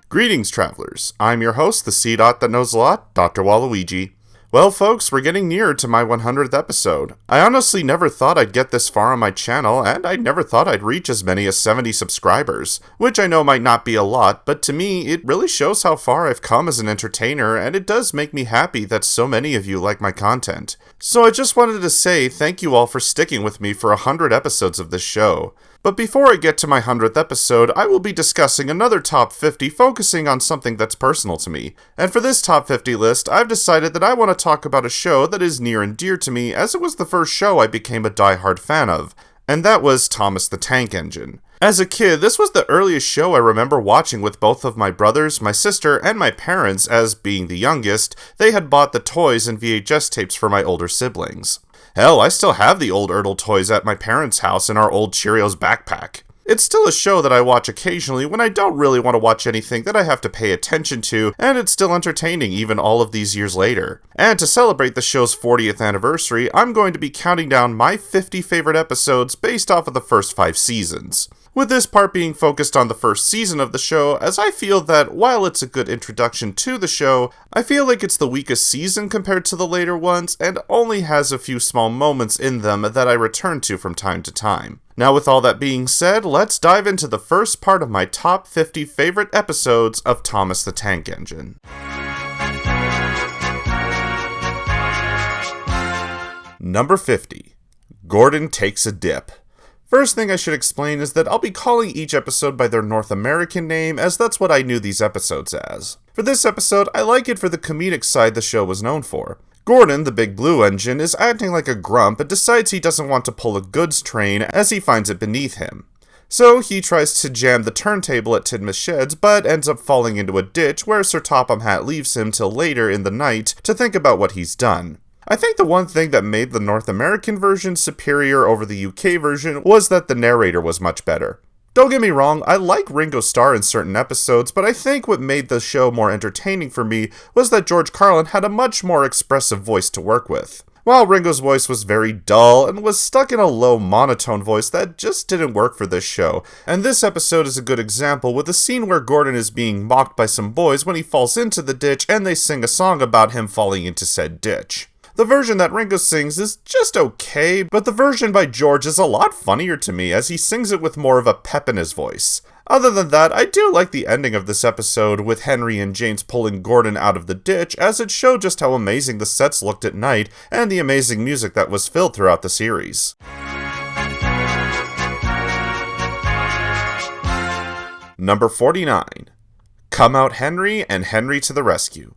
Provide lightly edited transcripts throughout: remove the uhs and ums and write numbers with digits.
Greetings, travelers. I'm your host, the C-Dot that knows a lot, Dr. Waluigi. Well, folks, we're getting nearer to my 100th episode. I honestly never thought I'd get this far on my channel, and I never thought I'd reach as many as 70 subscribers, which I know might not be a lot, but to me, it really shows how far I've come as an entertainer, and it does make me happy that so many of you like my content. So I just wanted to say thank you all for sticking with me for 100 episodes of this show. But before I get to my 100th episode, I will be discussing another top 50 focusing on something that's personal to me. And for this top 50 list, I've decided that I want to talk about a show that is near and dear to me, as it was the first show I became a die-hard fan of, and that was Thomas the Tank Engine. As a kid, this was the earliest show I remember watching with both of my brothers, my sister, and my parents, as being the youngest, they had bought the toys and VHS tapes for my older siblings. Hell, I still have the old Ertl toys at my parents' house in our old Cheerios backpack. It's still a show that I watch occasionally when I don't really want to watch anything that I have to pay attention to, and it's still entertaining even all of these years later. And to celebrate the show's 40th anniversary, I'm going to be counting down my 50 favorite episodes based off of the first 5 seasons. With this part being focused on the first season of the show, as I feel that while it's a good introduction to the show, I feel like it's the weakest season compared to the later ones, and only has a few small moments in them that I return to from time to time. Now with all that being said, let's dive into the first part of my top 50 favorite episodes of Thomas the Tank Engine. Number 50. Gordon Takes a Dip. First thing I should explain is that I'll be calling each episode by their North American name, as that's what I knew these episodes as. For this episode, I like it for the comedic side the show was known for. Gordon, the big blue engine, is acting like a grump and decides he doesn't want to pull a goods train as he finds it beneath him. So he tries to jam the turntable at Tidmouth Sheds, but ends up falling into a ditch where Sir Topham Hatt leaves him till later in the night to think about what he's done. I think the one thing that made the North American version superior over the UK version was that the narrator was much better. Don't get me wrong, I like Ringo Starr in certain episodes, but I think what made the show more entertaining for me was that George Carlin had a much more expressive voice to work with. While Ringo's voice was very dull and was stuck in a low monotone voice that just didn't work for this show, and this episode is a good example with a scene where Gordon is being mocked by some boys when he falls into the ditch and they sing a song about him falling into said ditch. The version that Ringo sings is just okay, but the version by George is a lot funnier to me as he sings it with more of a pep in his voice. Other than that, I do like the ending of this episode with Henry and James pulling Gordon out of the ditch, as it showed just how amazing the sets looked at night and the amazing music that was filled throughout the series. Number 49. Come Out Henry and Henry to the Rescue.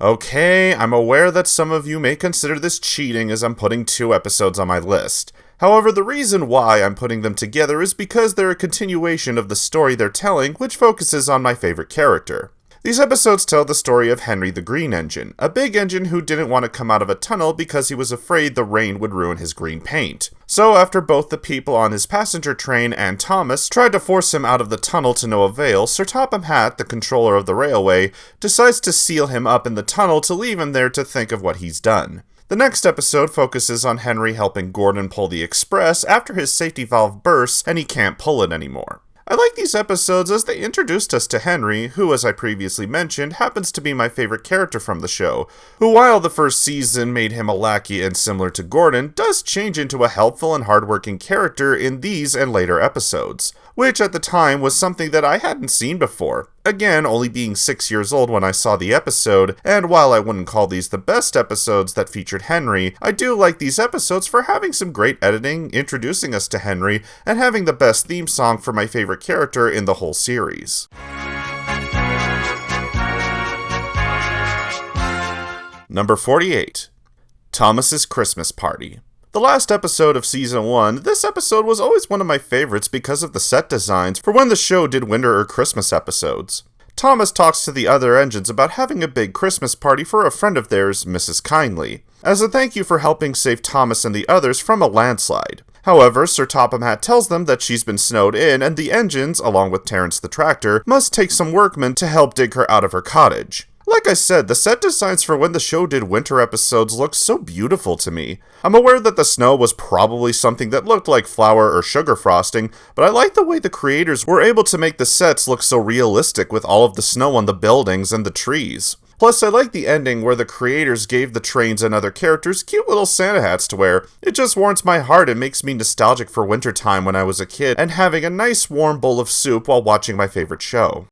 Okay, I'm aware that some of you may consider this cheating as I'm putting 2 episodes on my list. However, the reason why I'm putting them together is because they're a continuation of the story they're telling, which focuses on my favorite character. These episodes tell the story of Henry the Green Engine, a big engine who didn't want to come out of a tunnel because he was afraid the rain would ruin his green paint. So after both the people on his passenger train and Thomas tried to force him out of the tunnel to no avail, Sir Topham Hatt, the controller of the railway, decides to seal him up in the tunnel to leave him there to think of what he's done. The next episode focuses on Henry helping Gordon pull the express after his safety valve bursts and he can't pull it anymore. I like these episodes as they introduced us to Henry, who, as I previously mentioned, happens to be my favorite character from the show, who, while the first season made him a lackey and similar to Gordon, does change into a helpful and hardworking character in these and later episodes, which at the time was something that I hadn't seen before. Again, only being 6 years old when I saw the episode, and while I wouldn't call these the best episodes that featured Henry, I do like these episodes for having some great editing, introducing us to Henry, and having the best theme song for my favorite character in the whole series. Number 48. Thomas's Christmas Party. The last episode of Season 1, this episode was always one of my favorites because of the set designs for when the show did winter or Christmas episodes. Thomas talks to the other engines about having a big Christmas party for a friend of theirs, Mrs. Kindly, as a thank you for helping save Thomas and the others from a landslide. However, Sir Topham Hatt tells them that she's been snowed in and the engines, along with Terence the tractor, must take some workmen to help dig her out of her cottage. Like I said, the set designs for when the show did winter episodes look so beautiful to me. I'm aware that the snow was probably something that looked like flour or sugar frosting, but I like the way the creators were able to make the sets look so realistic with all of the snow on the buildings and the trees. Plus, I like the ending where the creators gave the trains and other characters cute little Santa hats to wear. It just warms my heart and makes me nostalgic for wintertime when I was a kid and having a nice warm bowl of soup while watching my favorite show.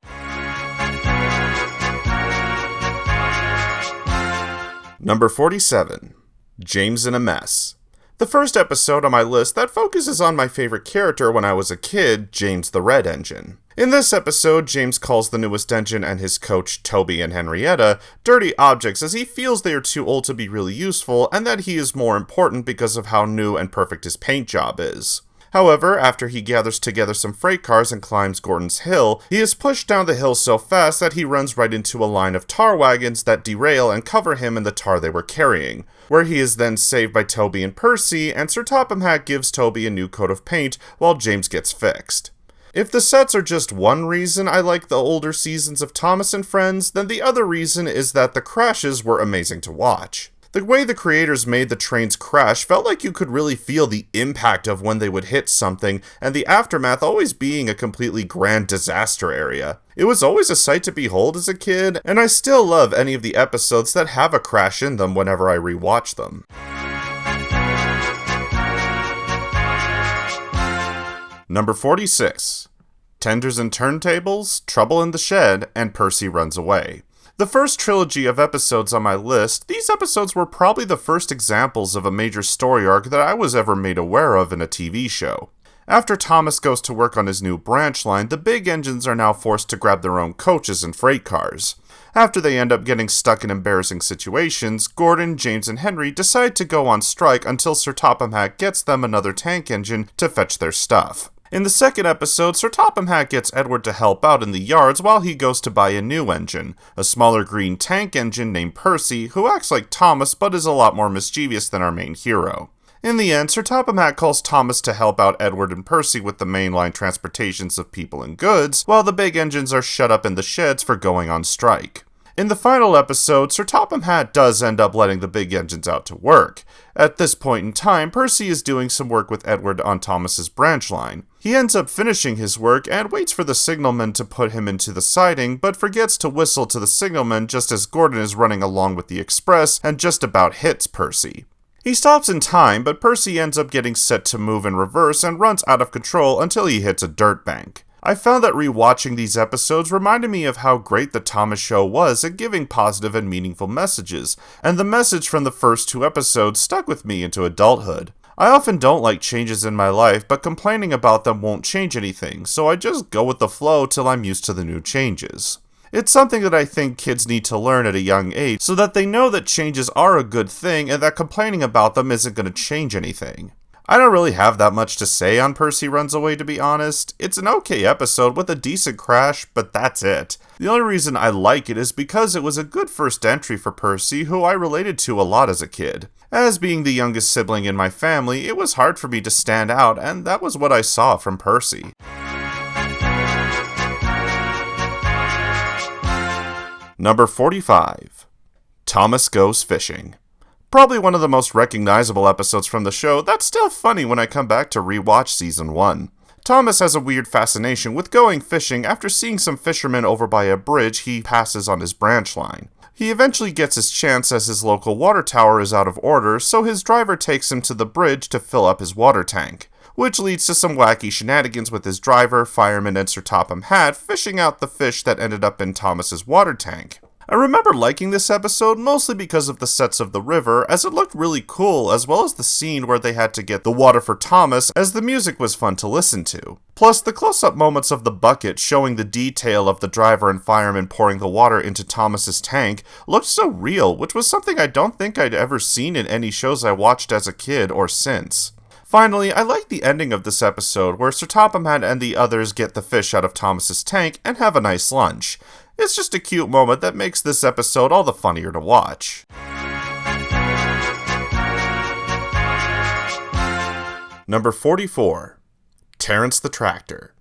Number 47. James in a Mess. The first episode on my list that focuses on my favorite character when I was a kid, James the Red Engine. In this episode, James calls the newest engine and his coach, Toby and Henrietta, dirty objects as he feels they are too old to be really useful and that he is more important because of how new and perfect his paint job is. However, after he gathers together some freight cars and climbs Gordon's Hill, he is pushed down the hill so fast that he runs right into a line of tar wagons that derail and cover him in the tar they were carrying, where he is then saved by Toby and Percy, and Sir Topham Hatt gives Toby a new coat of paint while James gets fixed. If the sets are just one reason I like the older seasons of Thomas and Friends, then the other reason is that the crashes were amazing to watch. The way the creators made the trains crash felt like you could really feel the impact of when they would hit something, and the aftermath always being a completely grand disaster area. It was always a sight to behold as a kid, and I still love any of the episodes that have a crash in them whenever I rewatch them. Number 46. Tenders and Turntables, Trouble in the Shed, and Percy Runs Away. The first trilogy of episodes on my list, these episodes were probably the first examples of a major story arc that I was ever made aware of in a TV show. After Thomas goes to work on his new branch line, the big engines are now forced to grab their own coaches and freight cars. After they end up getting stuck in embarrassing situations, Gordon, James, and Henry decide to go on strike until Sir Topham Hatt gets them another tank engine to fetch their stuff. In the second episode, Sir Topham Hatt gets Edward to help out in the yards while he goes to buy a new engine, a smaller green tank engine named Percy, who acts like Thomas but is a lot more mischievous than our main hero. In the end, Sir Topham Hatt calls Thomas to help out Edward and Percy with the mainline transportations of people and goods, while the big engines are shut up in the sheds for going on strike. In the final episode, Sir Topham Hatt does end up letting the big engines out to work. At this point in time, Percy is doing some work with Edward on Thomas's branch line. He ends up finishing his work and waits for the signalman to put him into the siding, but forgets to whistle to the signalman just as Gordon is running along with the express and just about hits Percy. He stops in time, but Percy ends up getting set to move in reverse and runs out of control until he hits a dirt bank. I found that rewatching these episodes reminded me of how great the Thomas show was at giving positive and meaningful messages, and the message from the first two episodes stuck with me into adulthood. I often don't like changes in my life, but complaining about them won't change anything, so I just go with the flow till I'm used to the new changes. It's something that I think kids need to learn at a young age so that they know that changes are a good thing and that complaining about them isn't going to change anything. I don't really have that much to say on Percy Runs Away, to be honest. It's an okay episode with a decent crash, but that's it. The only reason I like it is because it was a good first entry for Percy, who I related to a lot as a kid. As being the youngest sibling in my family, it was hard for me to stand out, and that was what I saw from Percy. Number 45. Thomas Goes Fishing. Probably one of the most recognizable episodes from the show that's still funny when I come back to rewatch Season 1. Thomas has a weird fascination with going fishing after seeing some fishermen over by a bridge he passes on his branch line. He eventually gets his chance as his local water tower is out of order, so his driver takes him to the bridge to fill up his water tank, which leads to some wacky shenanigans with his driver, fireman, and Sir Topham Hatt fishing out the fish that ended up in Thomas's water tank. I remember liking this episode mostly because of the sets of the river, as it looked really cool, as well as the scene where they had to get the water for Thomas, as the music was fun to listen to. Plus, the close-up moments of the bucket showing the detail of the driver and fireman pouring the water into Thomas's tank looked so real, which was something I don't think I'd ever seen in any shows I watched as a kid or since. Finally, I like the ending of this episode where Sir Topham Hatt and the others get the fish out of Thomas's tank and have a nice lunch. It's just a cute moment that makes this episode all the funnier to watch. Number 44. Terrence the Tractor.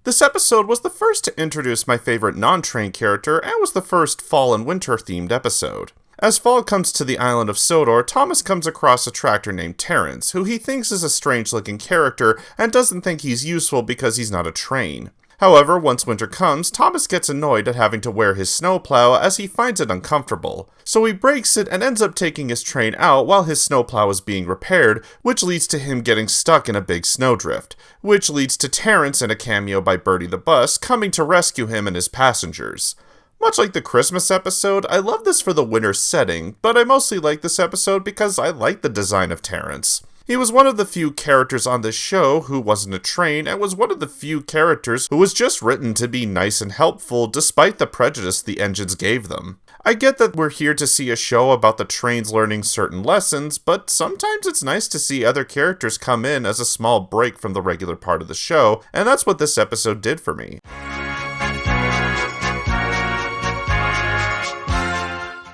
This episode was the first to introduce my favorite non-train character and was the first fall and winter themed episode. As fall comes to the island of Sodor, Thomas comes across a tractor named Terrence, who he thinks is a strange-looking character and doesn't think he's useful because he's not a train. However, once winter comes, Thomas gets annoyed at having to wear his snowplow as he finds it uncomfortable. So he breaks it and ends up taking his train out while his snowplow is being repaired, which leads to him getting stuck in a big snowdrift, which leads to Terrence and a cameo by Bertie the Bus coming to rescue him and his passengers. Much like the Christmas episode, I love this for the winter setting, but I mostly like this episode because I like the design of Terrence. He was one of the few characters on this show who wasn't a train, and was one of the few characters who was just written to be nice and helpful despite the prejudice the engines gave them. I get that we're here to see a show about the trains learning certain lessons, but sometimes it's nice to see other characters come in as a small break from the regular part of the show, and that's what this episode did for me.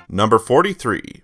Number 43.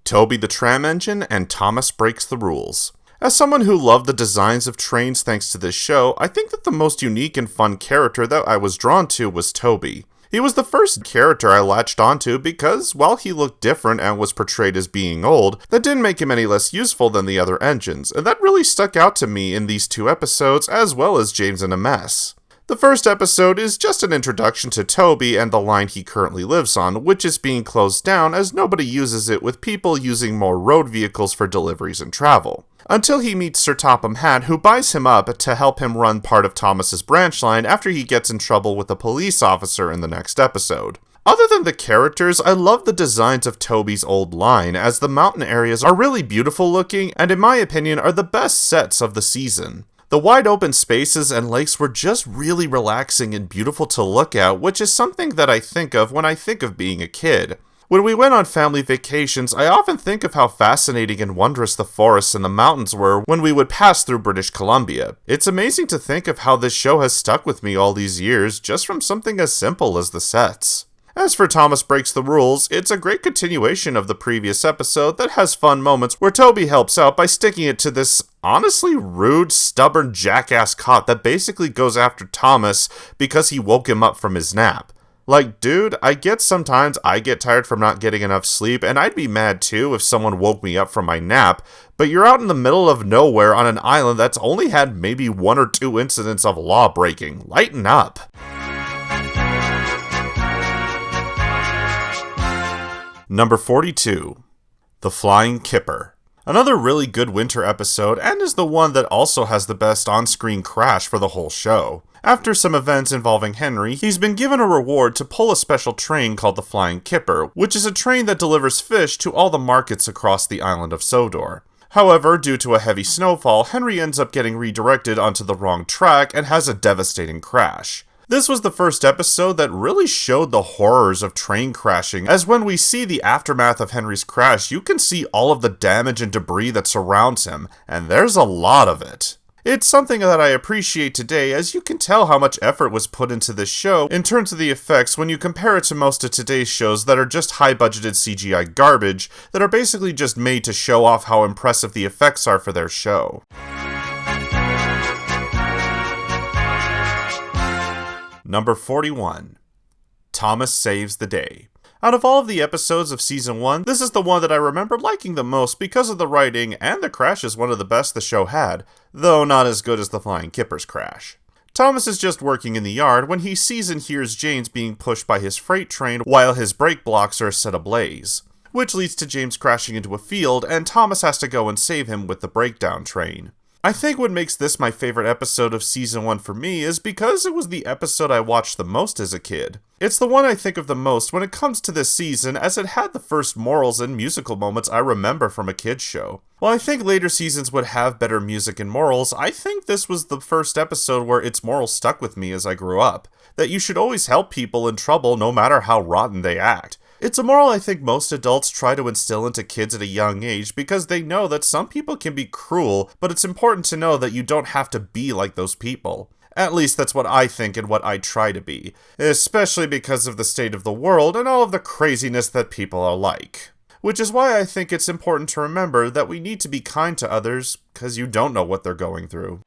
Toby the Tram Engine and Thomas Breaks the Rules. As someone who loved the designs of trains thanks to this show, I think that the most unique and fun character that I was drawn to was Toby. He was the first character I latched onto because, while he looked different and was portrayed as being old, that didn't make him any less useful than the other engines, and that really stuck out to me in these two episodes as well as James in a Mess. The first episode is just an introduction to Toby and the line he currently lives on, which is being closed down as nobody uses it with people using more road vehicles for deliveries and travel. Until he meets Sir Topham Hatt, who buys him up to help him run part of Thomas's branch line after he gets in trouble with a police officer in the next episode. Other than the characters, I love the designs of Toby's old line, as the mountain areas are really beautiful looking and in my opinion are the best sets of the season. The wide open spaces and lakes were just really relaxing and beautiful to look at, which is something that I think of when I think of being a kid. When we went on family vacations, I often think of how fascinating and wondrous the forests and the mountains were when we would pass through British Columbia. It's amazing to think of how this show has stuck with me all these years, just from something as simple as the sets. As for Thomas Breaks the Rules, it's a great continuation of the previous episode that has fun moments where Toby helps out by sticking it to this honestly rude, stubborn jackass cop that basically goes after Thomas because he woke him up from his nap. Like, dude, I get sometimes I get tired from not getting enough sleep, and I'd be mad too if someone woke me up from my nap, but you're out in the middle of nowhere on an island that's only had maybe 1 or 2 incidents of law breaking. Lighten up. Number 42. The Flying Kipper. Another really good winter episode, and is the one that also has the best on-screen crash for the whole show. After some events involving Henry, he's been given a reward to pull a special train called the Flying Kipper, which is a train that delivers fish to all the markets across the island of Sodor. However, due to a heavy snowfall, Henry ends up getting redirected onto the wrong track and has a devastating crash. This was the first episode that really showed the horrors of train crashing, as when we see the aftermath of Henry's crash, you can see all of the damage and debris that surrounds him, and there's a lot of it. It's something that I appreciate today, as you can tell how much effort was put into this show in terms of the effects when you compare it to most of today's shows that are just high-budgeted CGI garbage that are basically just made to show off how impressive the effects are for their show. Number 41. Thomas Saves the Day. Out of all of the episodes of Season 1, this is the one that I remember liking the most because of the writing, and the crash is one of the best the show had, though not as good as the Flying Kipper's crash. Thomas is just working in the yard when he sees and hears James being pushed by his freight train while his brake blocks are set ablaze, which leads to James crashing into a field, and Thomas has to go and save him with the breakdown train. I think what makes this my favorite episode of Season 1 for me is because it was the episode I watched the most as a kid. It's the one I think of the most when it comes to this season, as it had the first morals and musical moments I remember from a kid's show. While I think later seasons would have better music and morals, I think this was the first episode where its morals stuck with me as I grew up. That you should always help people in trouble no matter how rotten they act. It's a moral I think most adults try to instill into kids at a young age because they know that some people can be cruel, but it's important to know that you don't have to be like those people. At least that's what I think and what I try to be, especially because of the state of the world and all of the craziness that people are like. Which is why I think it's important to remember that we need to be kind to others, because you don't know what they're going through.